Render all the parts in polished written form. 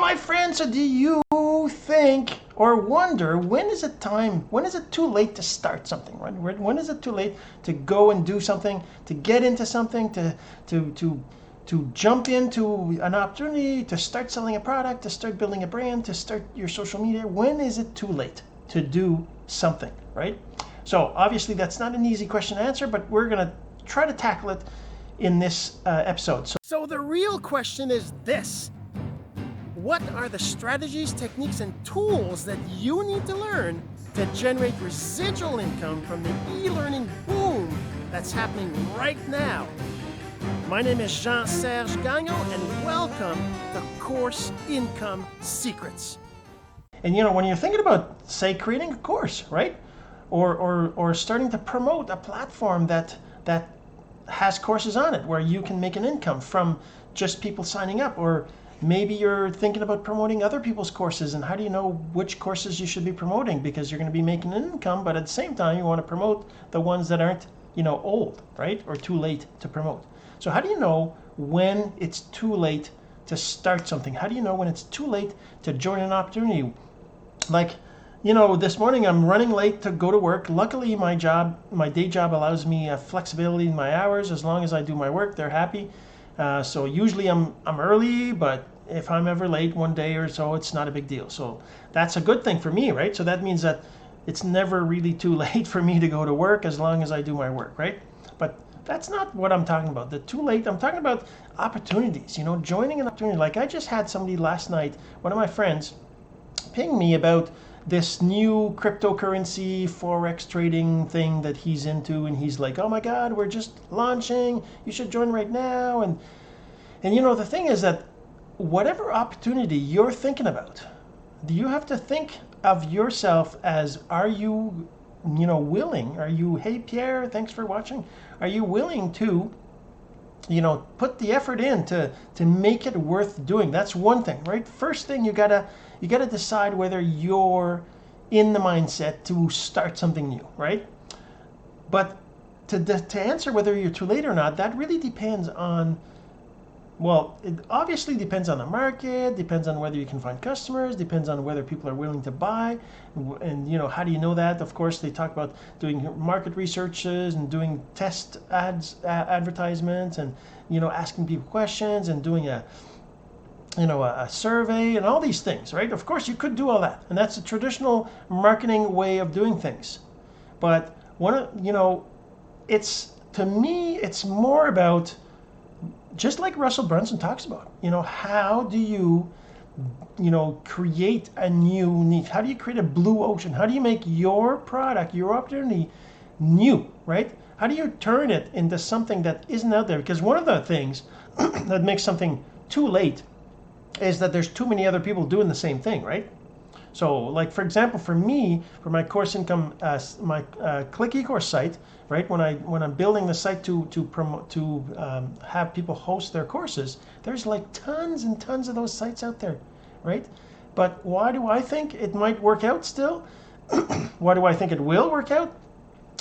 my friend, so do you think or wonder, when is it too late to start something, right? When is it too late to go and do something, to get into something, to jump into an opportunity, to start selling a product, to start building a brand, to start your social media? When is it too late to do something, right? So obviously that's not an easy question to answer, but we're going to try to tackle it in this episode. So the real question is this: what are the strategies, techniques, and tools that you need to learn to generate residual income from the e-learning boom that's happening right now? My name is Jean-Serge and welcome to Course Income Secrets. And when you're thinking about, say, creating a course, right? Or starting to promote a platform that has courses on it where you can make an income from just people signing up, or maybe you're thinking about promoting other people's courses, and how do you know which courses you should be promoting? Because you're going to be making an income, but at the same time you want to promote the ones that aren't old, right? Or too late to promote. So how do you know when it's too late to start something? How do you know when it's too late to join an opportunity? Like, this morning I'm running late to go to work. Luckily, my day job allows me flexibility in my hours. As long as I do my work, they're happy. So usually I'm early, but if I'm ever late one day or so, it's not a big deal. So that's a good thing for me, right? So that means that it's never really too late for me to go to work as long as I do my work, right? But that's not what I'm talking about. The too late, I'm talking about opportunities, joining an opportunity. Like I just had somebody last night, one of my friends, ping me about this new cryptocurrency forex trading thing that he's into, and he's like, oh my god, we're just launching, you should join right now. And the thing is that whatever opportunity you're thinking about, you have to think of yourself as, are you willing, hey Pierre, thanks for watching, are you willing to put the effort in to make it worth doing? That's one thing, right? First thing, you gotta decide whether you're in the mindset to start something new, right? But to answer whether you're too late or not, that really depends on, well, it obviously depends on the market, depends on whether you can find customers, depends on whether people are willing to buy, and how do you know that? Of course, they talk about doing market researches and doing test advertisements, and asking people questions and doing a survey and all these things, right? Of course, you could do all that, and that's a traditional marketing way of doing things. But to me, it's more about, just like Russell Brunson talks about, how do you, create a new niche? How do you create a blue ocean? How do you make your product, your opportunity, new, right? How do you turn it into something that isn't out there? Because one of the things that makes something too late is that there's too many other people doing the same thing, right? So, like, for example, for me, for my course income, my Click eCourse site, right? When I'm building the site to promote, to have people host their courses, there's like tons and tons of those sites out there, right? But why do I think it might work out still? Why do I think it will work out?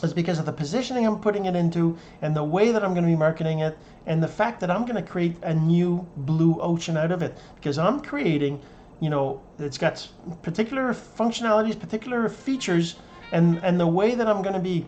Is because of the positioning I'm putting it into, and the way that I'm going to be marketing it, and the fact that I'm going to create a new blue ocean out of it, because I'm creating, it's got particular functionalities, particular features, and the way that I'm going to be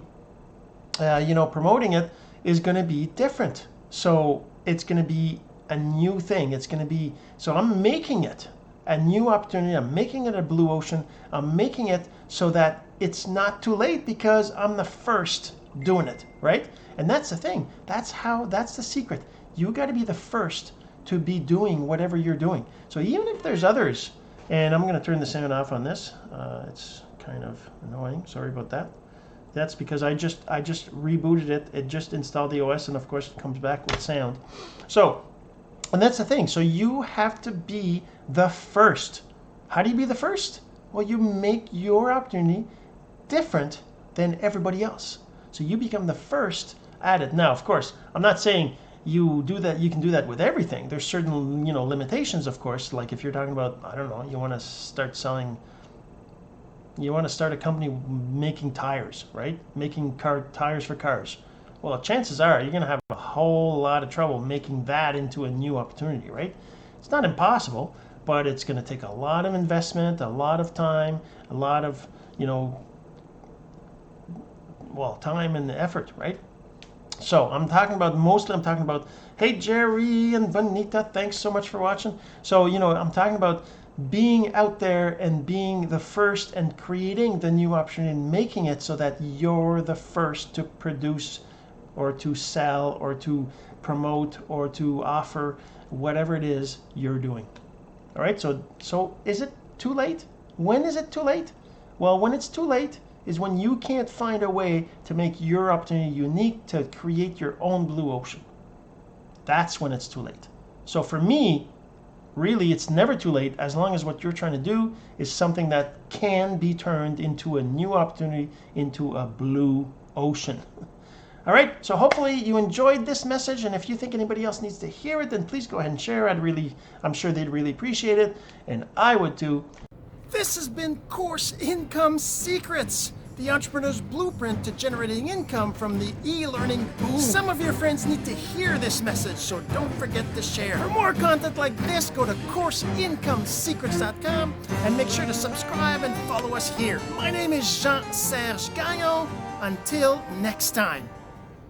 promoting it is going to be different. So it's going to be a new thing. It's going to be, so I'm making it a new opportunity. I'm making it a blue ocean. I'm making it so that it's not too late, because I'm the first doing it, right? And that's the thing. That's the secret. You got to be the first to be doing whatever you're doing. So even if there's others, and I'm going to turn the sound off on this. It's kind of annoying. Sorry about that. That's because I just rebooted it. It just installed the OS, and of course it comes back with sound. So, and that's the thing. So you have to be the first. How do you be the first? Well, you make your opportunity different than everybody else. So you become the first at it. Now, of course, I'm not saying you do that. You can do that with everything. There's certain, limitations, of course. Like if you're talking about, I don't know, you want to start a company making tires, right? Making tires for cars. Well, chances are you're going to have a whole lot of trouble making that into a new opportunity, right? It's not impossible, but it's going to take a lot of investment, a lot of time, a lot of, time and effort, right? So I'm talking about, hey, Jerry and Vanita, thanks so much for watching. So, I'm talking about being out there and being the first and creating the new opportunity and making it so that you're the first to produce or to sell or to promote or to offer whatever it is you're doing. All right, so is it too late? When is it too late? Well, when it's too late is when you can't find a way to make your opportunity unique, to create your own blue ocean. That's when it's too late. So for me, really, it's never too late as long as what you're trying to do is something that can be turned into a new opportunity, into a blue ocean. All right, so hopefully you enjoyed this message, and if you think anybody else needs to hear it, then please go ahead and share. I'm sure they'd really appreciate it, and I would too. This has been Course Income Secrets, the entrepreneur's blueprint to generating income from the e-learning boom. Some of your friends need to hear this message, so don't forget to share. For more content like this, go to CourseIncomeSecrets.com and make sure to subscribe and follow us here. My name is Jean-Serge. Until next time.